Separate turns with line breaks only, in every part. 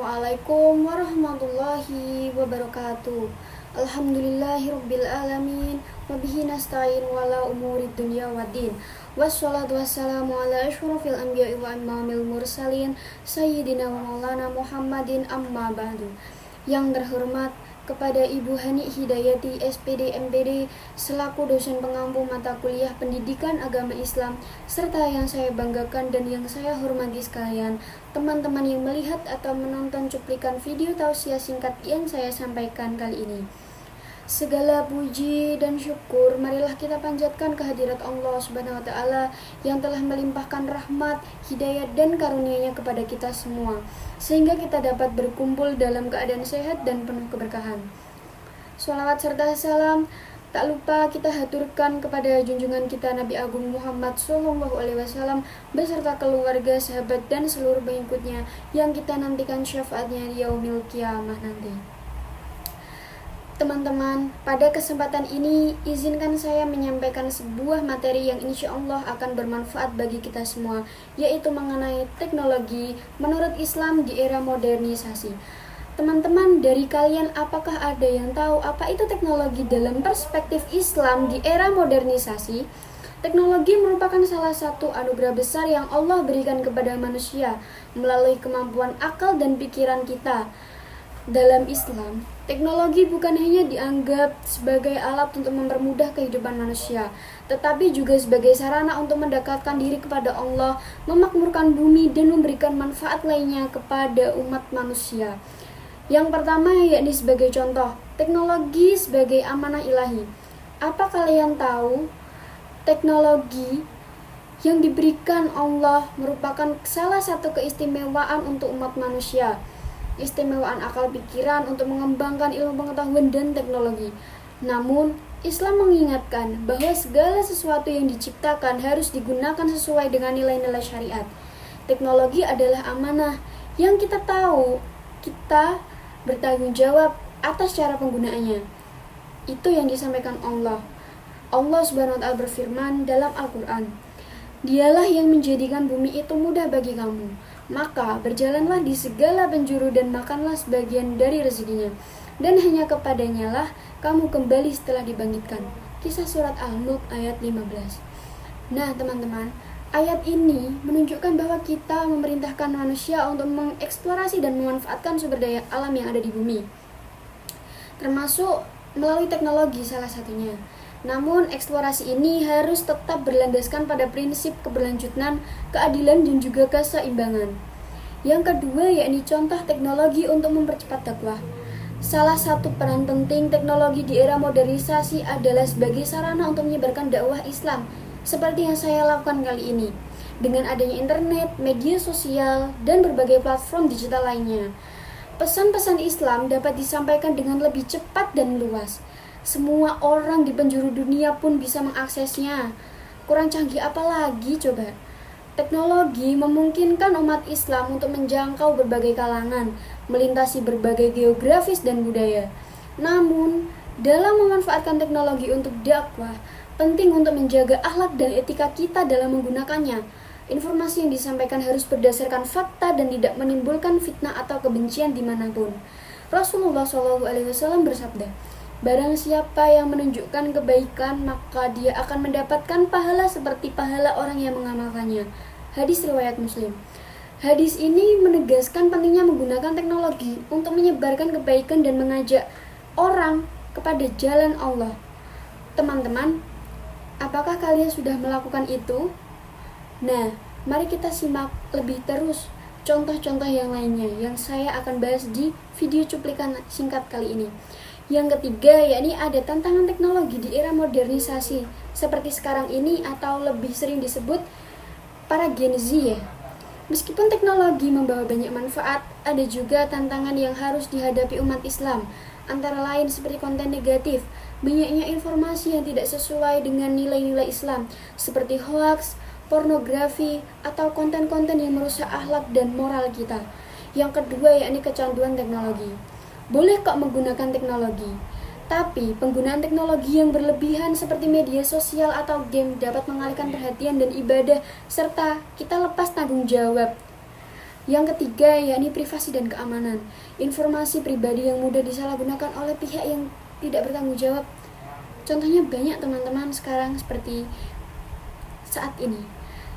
Assalamualaikum warahmatullahi wabarakatuh. Alhamdulillahirabbil alamin wa bihi nasta'in wala umurid dunya waddin. Wassalatu wassalamu ala asyrofil anbiya'i wa imamil mursalin sayyidina wa maulana Muhammadin amma ba'du. Yang terhormat kepada Ibu Hani Hidayati SPD MPD selaku dosen pengampu mata kuliah Pendidikan Agama Islam, serta yang saya banggakan dan yang saya hormati sekalian, teman-teman yang melihat atau menonton cuplikan video tausiah singkat yang saya sampaikan kali ini. Segala puji dan syukur marilah kita panjatkan kehadirat Allah Subhanahu wa taala yang telah melimpahkan rahmat, hidayat dan karunia-Nya kepada kita semua, sehingga kita dapat berkumpul dalam keadaan sehat dan penuh keberkahan. Sholawat serta salam tak lupa kita haturkan kepada junjungan kita Nabi Agung Muhammad SAW beserta keluarga, sahabat dan seluruh pengikutnya yang kita nantikan syafaatnya di yaumil qiyamah nanti. Teman-teman, pada kesempatan ini izinkan saya menyampaikan sebuah materi yang insya Allah akan bermanfaat bagi kita semua, yaitu mengenai teknologi menurut Islam di era modernisasi. Teman-teman, dari kalian apakah ada yang tahu apa itu teknologi dalam perspektif Islam di era modernisasi? Teknologi merupakan salah satu anugerah besar yang Allah berikan kepada manusia melalui kemampuan akal dan pikiran kita. Dalam Islam, teknologi bukan hanya dianggap sebagai alat untuk mempermudah kehidupan manusia, tetapi juga sebagai sarana untuk mendekatkan diri kepada Allah, memakmurkan bumi, dan memberikan manfaat lainnya kepada umat manusia. Yang pertama yakni sebagai contoh, teknologi sebagai amanah ilahi. Apa kalian tahu? Teknologi yang diberikan Allah merupakan salah satu keistimewaan untuk umat manusia. Istimewaan akal pikiran untuk mengembangkan ilmu pengetahuan dan teknologi. Namun, Islam mengingatkan bahwa segala sesuatu yang diciptakan harus digunakan sesuai dengan nilai-nilai syariat. Teknologi adalah amanah yang kita tahu kita bertanggung jawab atas cara penggunaannya. Itu yang disampaikan Allah. Allah Subhanahu wa taala berfirman dalam Al-Qur'an, "Dialah yang menjadikan bumi itu mudah bagi kamu. Maka berjalanlah di segala penjuru dan makanlah sebagian dari rezekinya. Dan hanya kepadanya lah kamu kembali setelah dibangkitkan." Kisah surat Al-Mulk ayat 15. Nah teman-teman, ayat ini menunjukkan bahwa kita memerintahkan manusia untuk mengeksplorasi dan memanfaatkan sumber daya alam yang ada di bumi, termasuk melalui teknologi salah satunya. Namun eksplorasi ini harus tetap berlandaskan pada prinsip keberlanjutan, keadilan dan juga keseimbangan. Yang kedua yakni contoh teknologi untuk mempercepat dakwah. Salah satu peran penting teknologi di era modernisasi adalah sebagai sarana untuk menyebarkan dakwah Islam, seperti yang saya lakukan kali ini. Dengan adanya internet, media sosial, dan berbagai platform digital lainnya, pesan-pesan Islam dapat disampaikan dengan lebih cepat dan luas. Semua orang di penjuru dunia pun bisa mengaksesnya. Kurang canggih apa lagi coba? Teknologi memungkinkan umat Islam untuk menjangkau berbagai kalangan, melintasi berbagai geografis dan budaya. Namun, dalam memanfaatkan teknologi untuk dakwah, penting untuk menjaga akhlak dan etika kita dalam menggunakannya. Informasi yang disampaikan harus berdasarkan fakta dan tidak menimbulkan fitnah atau kebencian dimanapun. Rasulullah SAW bersabda, "Barang siapa yang menunjukkan kebaikan, maka dia akan mendapatkan pahala seperti pahala orang yang mengamalkannya." Hadis riwayat Muslim. Hadis ini menegaskan pentingnya menggunakan teknologi untuk menyebarkan kebaikan dan mengajak orang kepada jalan Allah. Teman-teman, apakah kalian sudah melakukan itu? Nah, mari kita simak lebih terus contoh-contoh yang lainnya yang saya akan bahas di video cuplikan singkat kali ini. Yang ketiga, yakni ada tantangan teknologi di era modernisasi seperti sekarang ini atau lebih sering disebut para Gen Z ya. Meskipun teknologi membawa banyak manfaat, ada juga tantangan yang harus dihadapi umat Islam. Antara lain seperti konten negatif, banyaknya informasi yang tidak sesuai dengan nilai-nilai Islam, seperti hoax, pornografi, atau konten-konten yang merusak akhlak dan moral kita. Yang kedua, yakni kecanduan teknologi. Boleh kok menggunakan teknologi, tapi penggunaan teknologi yang berlebihan seperti media sosial atau game dapat mengalihkan perhatian dan ibadah serta kita lepas tanggung jawab. Yang ketiga, yakni privasi dan keamanan. Informasi pribadi yang mudah disalahgunakan oleh pihak yang tidak bertanggung jawab. Contohnya banyak teman-teman sekarang seperti saat ini.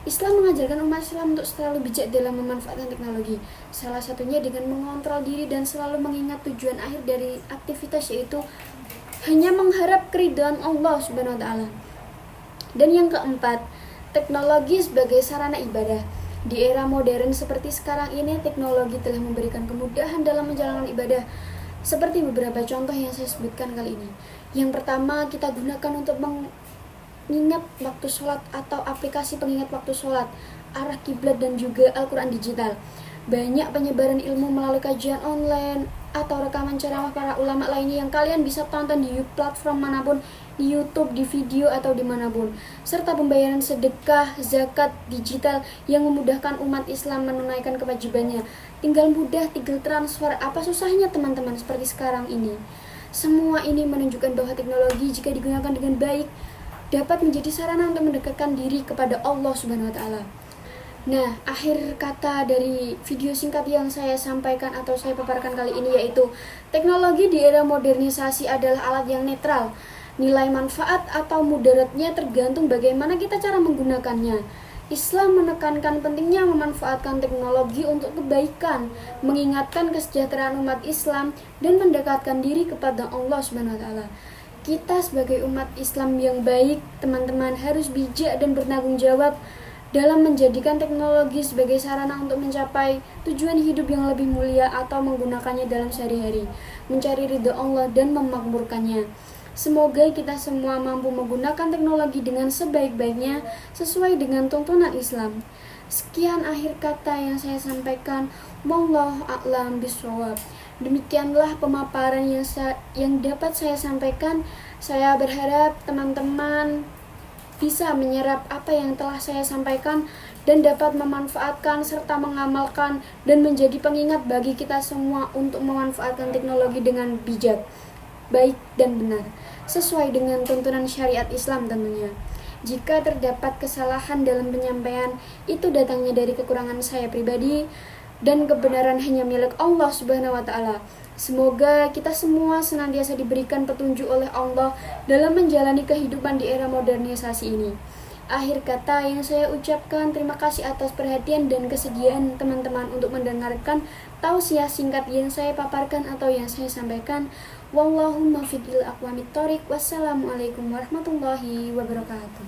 Islam mengajarkan umat Islam untuk selalu bijak dalam memanfaatkan teknologi. Salah satunya dengan mengontrol diri dan selalu mengingat tujuan akhir dari aktivitas, yaitu hanya mengharap keridhaan Allah Subhanahu wa taala. Dan yang keempat, teknologi sebagai sarana ibadah. Di era modern seperti sekarang ini, teknologi telah memberikan kemudahan dalam menjalankan ibadah. Seperti beberapa contoh yang saya sebutkan kali ini. Yang pertama, kita gunakan untuk mengingat waktu sholat atau aplikasi pengingat waktu sholat, arah kiblat, dan juga Al-Quran digital. Banyak penyebaran ilmu melalui kajian online atau rekaman ceramah para ulama lainnya yang kalian bisa tonton di platform manapun, di YouTube, di video, atau dimanapun. Serta pembayaran sedekah, zakat digital yang memudahkan umat Islam menunaikan kewajibannya. Tinggal transfer. Apa susahnya teman-teman seperti sekarang ini? Semua ini menunjukkan bahwa teknologi jika digunakan dengan baik dapat menjadi sarana untuk mendekatkan diri kepada Allah Subhanahu wa taala. Nah, akhir kata dari video singkat yang saya sampaikan atau saya paparkan kali ini yaitu teknologi di era modernisasi adalah alat yang netral. Nilai manfaat atau mudaratnya tergantung bagaimana kita cara menggunakannya. Islam menekankan pentingnya memanfaatkan teknologi untuk kebaikan, mengingatkan kesejahteraan umat Islam, dan mendekatkan diri kepada Allah Subhanahu wa taala. Kita sebagai umat Islam yang baik, teman-teman, harus bijak dan bertanggung jawab dalam menjadikan teknologi sebagai sarana untuk mencapai tujuan hidup yang lebih mulia atau menggunakannya dalam sehari-hari, mencari ridha Allah dan memakmurkannya. Semoga kita semua mampu menggunakan teknologi dengan sebaik-baiknya sesuai dengan tuntunan Islam. Sekian akhir kata yang saya sampaikan. Wallahu a'lam bishawab. Demikianlah pemaparan yang dapat saya sampaikan. Saya berharap teman-teman bisa menyerap apa yang telah saya sampaikan dan dapat memanfaatkan serta mengamalkan dan menjadi pengingat bagi kita semua untuk memanfaatkan teknologi dengan bijak, baik dan benar, sesuai dengan tuntunan syariat Islam tentunya. Jika terdapat kesalahan dalam penyampaian, itu datangnya dari kekurangan saya pribadi dan kebenaran hanya milik Allah Subhanahu wa taala. Semoga kita semua senantiasa diberikan petunjuk oleh Allah dalam menjalani kehidupan di era modernisasi ini. Akhir kata yang saya ucapkan, terima kasih atas perhatian dan kesediaan teman-teman untuk mendengarkan tausiah singkat yang saya paparkan atau yang saya sampaikan. Wallahu muwaffiq ila aqwamit thoriq. Wassalamualaikum warahmatullahi wabarakatuh.